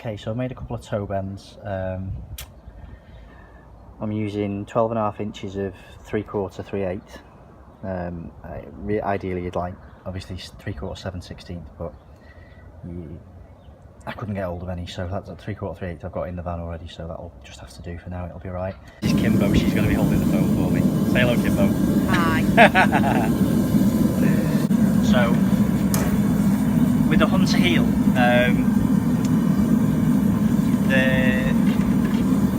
Okay, so I've made a couple of toe bends. I'm using 12.5 inches of 3/4, 3/8. Ideally you'd like obviously 3/4, 7/16, but I couldn't get hold of any, so that's at 3/4, 3/8 I've got in the van already, so that'll just have to do for now. It'll be alright. This is Kimbo, she's going to be holding the phone for me. Say hello, Kimbo. Hi. So, with the Hunter heel,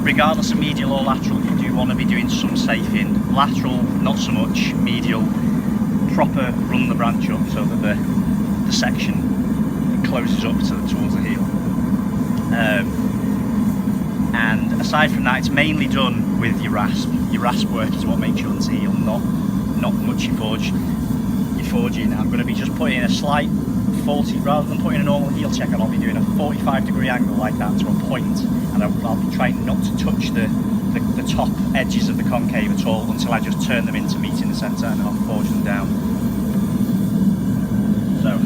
regardless of medial or lateral, you do want to be doing some safing. Lateral, not so much. Medial, proper run the branch up so that the section closes up towards the heel. And aside from that, it's mainly done with your rasp. Your rasp work is what makes your Hunter heel, not much your forging. I'm going to be just putting in a slight 40, rather than putting a normal heel check on, I'll be doing a 45-degree angle like that to a point, and I'll be trying not to touch the top edges of the concave at all until I just turn them into meet in the centre, and then I'll forge them down. So,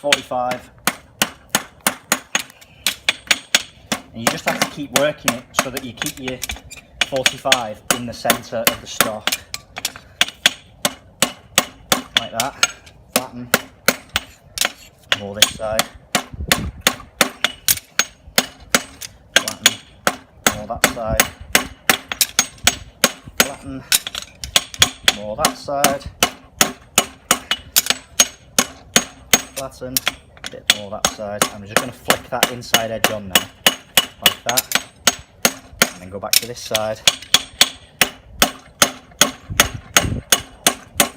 .45, and you just have to keep working it so that you keep your 45 in the centre of the stock. Like that, flatten, more this side, flatten, more that side, flatten, more that side, flatten, a bit more that side. I'm just going to flick that inside edge on now, like that, and then go back to this side.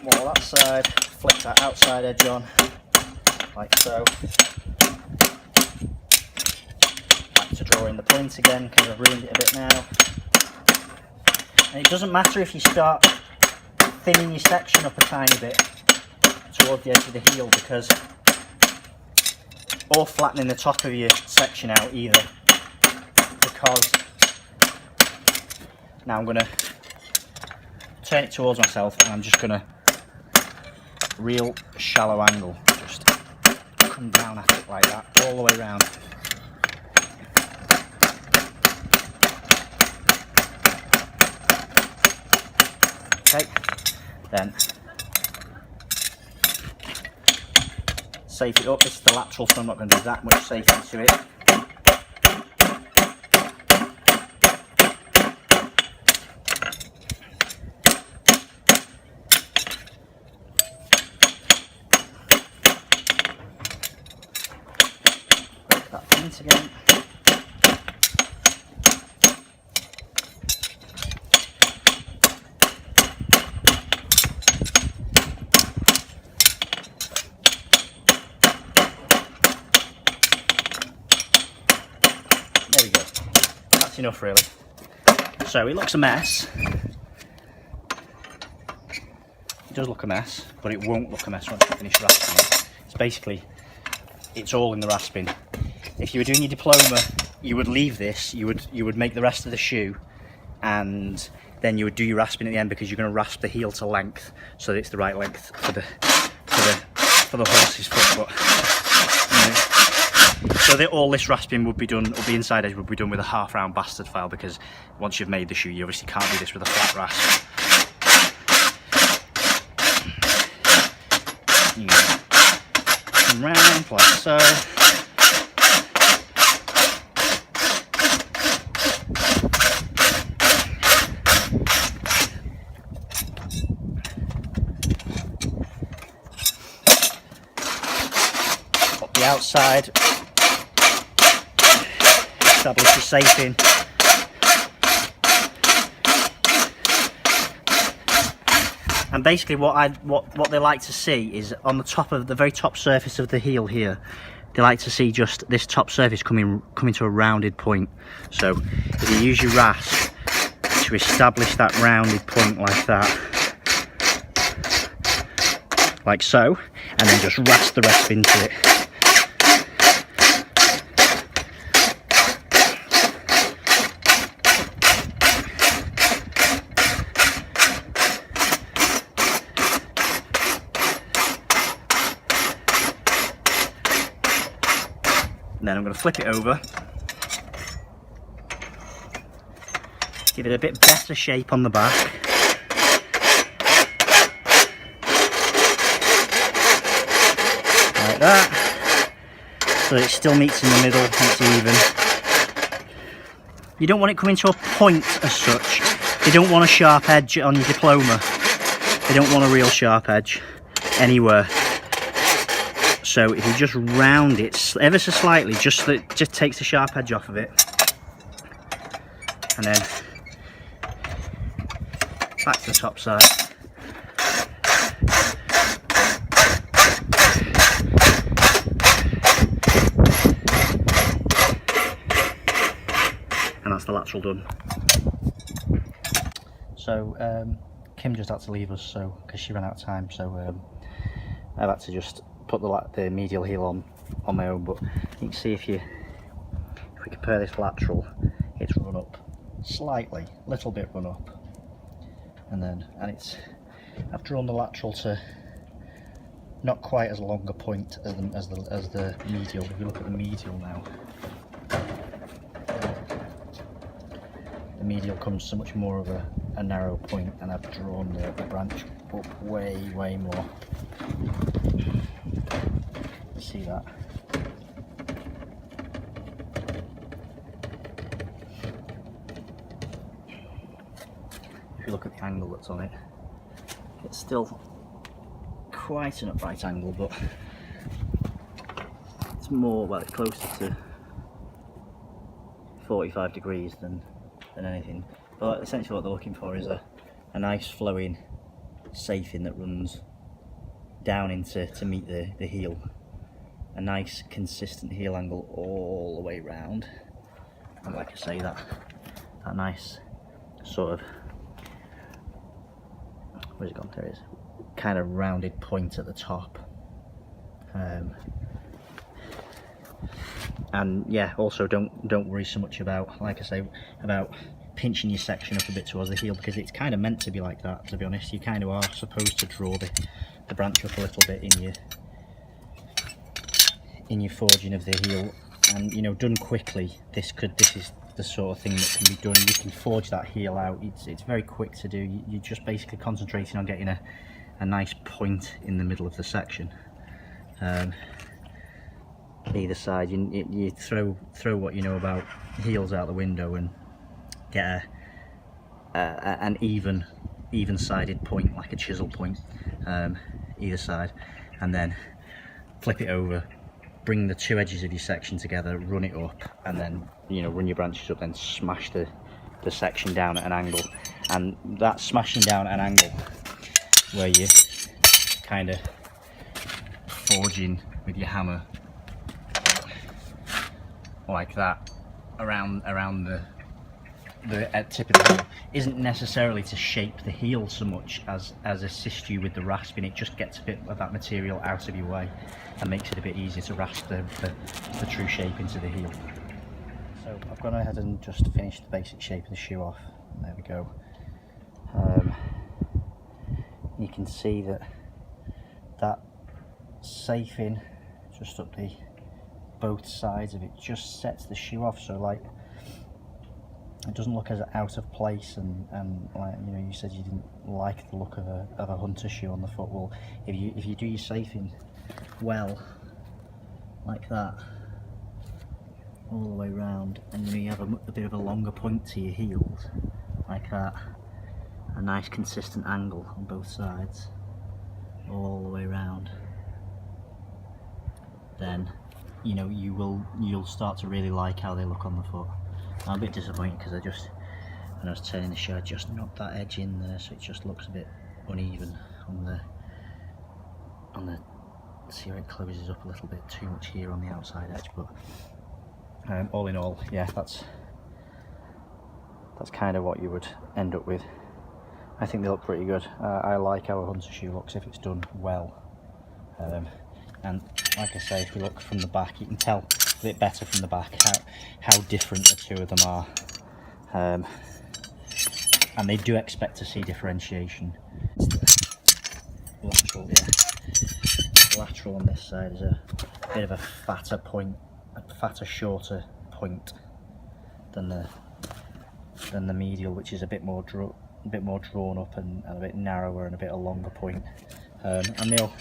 More that side, flick that outside edge on, like so. Back to drawing the point again because I've ruined it a bit now. And it doesn't matter if you start thinning your section up a tiny bit towards the edge of the heel, because, or flattening the top of your section out either, because now I'm going to turn it towards myself and I'm just going to real shallow angle, just come down at it like that all the way around. Okay, then safe it up. This is the lateral, so I'm not going to do that much safing to it. Again. There we go. That's enough really. So it looks a mess. It does look a mess, but it won't look a mess once you finish rasping it. It's basically, it's all in the rasping. If you were doing your diploma, you would leave this, you would make the rest of the shoe, and then you would do your rasping at the end, because you're going to rasp the heel to length so that it's the right length for the horse's foot. So that all this rasping would be done, or the inside edge would be done with a half-round bastard file, because once you've made the shoe, you obviously can't do this with a flat rasp. You come round like so. The outside, establish the safing, and basically what they like to see is on the top of the very top surface of the heel here, they like to see just this top surface coming to a rounded point. So if you use your rasp to establish that rounded point like that, like so, and then just rasp the rest into it. And then I'm going to flip it over, give it a bit better shape on the back. Like that, so it still meets in the middle and it's even. You don't want it coming to a point as such. You don't want a sharp edge on your diploma. You don't want a real sharp edge anywhere. So if you just round it ever so slightly, just so it just takes the sharp edge off of it, and then back to the top side. And that's the lateral done. So Kim just had to leave us, so because she ran out of time, so I've had to just put the medial heel on my own. But you can see if we compare this lateral, it's run up slightly, little bit run up, and it's I've drawn the lateral to not quite as long a point as the medial. If you look at the medial now, the medial comes so much more of a narrow point, and I've drawn the branch up way more. See that? If you look at the angle that's on it, it's still quite an upright angle, but it's more, well, it's closer to 45 degrees than anything. But essentially what they're looking for is a nice flowing safing that runs down into to meet the heel. A nice consistent heel angle all the way round, and like I say, that nice sort of, where's it gone? There it is. Kind of rounded point at the top, and yeah, also don't worry so much about, like I say, about pinching your section up a bit towards the heel, because it's kind of meant to be like that, to be honest. You kind of are supposed to draw the branch up a little bit in your forging of the heel, and you know, done quickly, this is the sort of thing that can be done. You can forge that heel out. It's very quick to do. You're just basically concentrating on getting a nice point in the middle of the section. Either side, you throw what you know about heels out the window and get an even sided point, like a chisel point, either side, and then flip it over, bring the two edges of your section together, run it up, and then, you know, run your branches up, then smash the section down at an angle. And that smashing down at an angle where you kind of forging with your hammer like that around the tip of the heel isn't necessarily to shape the heel so much as assist you with the rasping. It just gets a bit of that material out of your way and makes it a bit easier to rasp the true shape into the heel. So I've gone ahead and just finished the basic shape of the shoe off. There we go. You can see that safing just up both sides of it just sets the shoe off, so like it doesn't look as out of place, and like, you know, you said you didn't like the look of a hunter shoe on the foot. Well, if you do your safing well like that all the way round, and you have a bit of a longer point to your heels like that, a nice consistent angle on both sides all the way round, then you know you'll start to really like how they look on the foot. I'm a bit disappointed because when I was turning the shoe, I just knocked that edge in there, so it just looks a bit uneven on the see how it closes up a little bit too much here on the outside edge. But all in all, yeah, that's kind of what you would end up with. I think they look pretty good. I like how a hunter shoe looks if it's done well. And like I say, if you look from the back, you can tell a bit better from the back how different the two of them are. And they do expect to see differentiation. Lateral, yeah. Lateral on this side is a bit of a fatter point fatter, shorter point than the medial, which is a bit more drawn up and a bit narrower and a bit a longer point. And they'll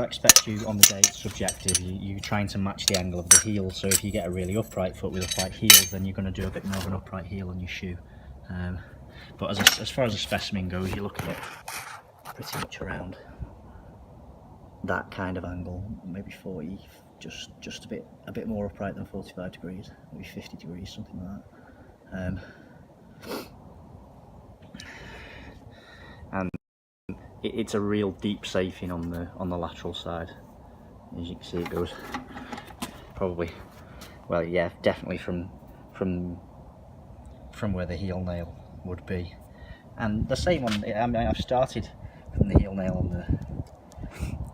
expect you on the day, it's subjective, you're trying to match the angle of the heel, so if you get a really upright foot with upright heels, then you're going to do a bit more of an upright heel on your shoe. But as far as a specimen goes, you look at it pretty much around that kind of angle, maybe 40, just a bit more upright than 45 degrees, maybe 50 degrees, something like that. And it's a real deep safing on the lateral side. As you can see, it goes probably, well, yeah, definitely from where the heel nail would be. And the same on, I mean, I've started from the heel nail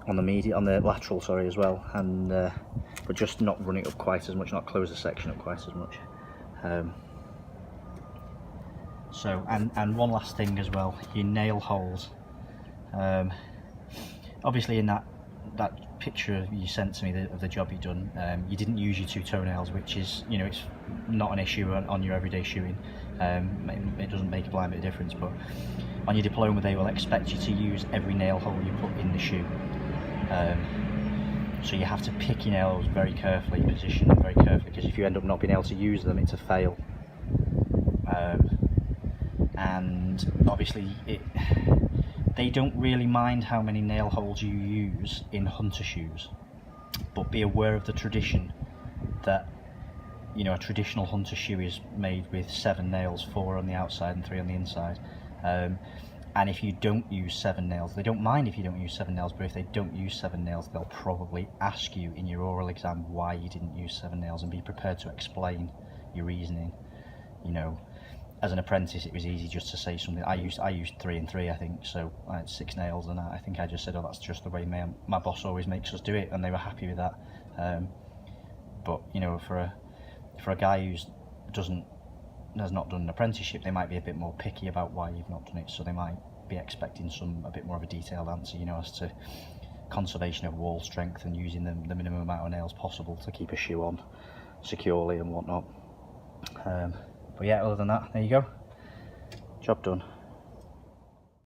on the lateral, sorry, as well, and but just not run it up quite as much, not close the section up quite as much. So, and one last thing as well, your nail holes. Obviously in that picture you sent to me of the job you've done, you didn't use your 2 toenails, which is, you know, it's not an issue on your everyday shoeing. It doesn't make a blind bit of difference, but on your diploma they will expect you to use every nail hole you put in the shoe. So you have to pick your nails very carefully, position them very carefully, because if you end up not being able to use them, it's a fail. And obviously they don't really mind how many nail holes you use in hunter shoes, but be aware of the tradition that, you know, a traditional hunter shoe is made with 7 nails, 4 on the outside and 3 on the inside. And if you don't use 7 nails, they don't mind if you don't use 7 nails, but if they don't use 7 nails, they'll probably ask you in your oral exam why you didn't use 7 nails, and be prepared to explain your reasoning. You know, as an apprentice, it was easy just to say something. I used 3 and 3, I think, so I had 6 nails, and I think I just said, oh, that's just the way my boss always makes us do it, and they were happy with that. But you know, for a guy who's has not done an apprenticeship, they might be a bit more picky about why you've not done it, so they might be expecting a bit more of a detailed answer, you know, as to conservation of wall strength and using the minimum amount of nails possible to keep a shoe on securely and whatnot. But yeah, other than that, there you go, job done.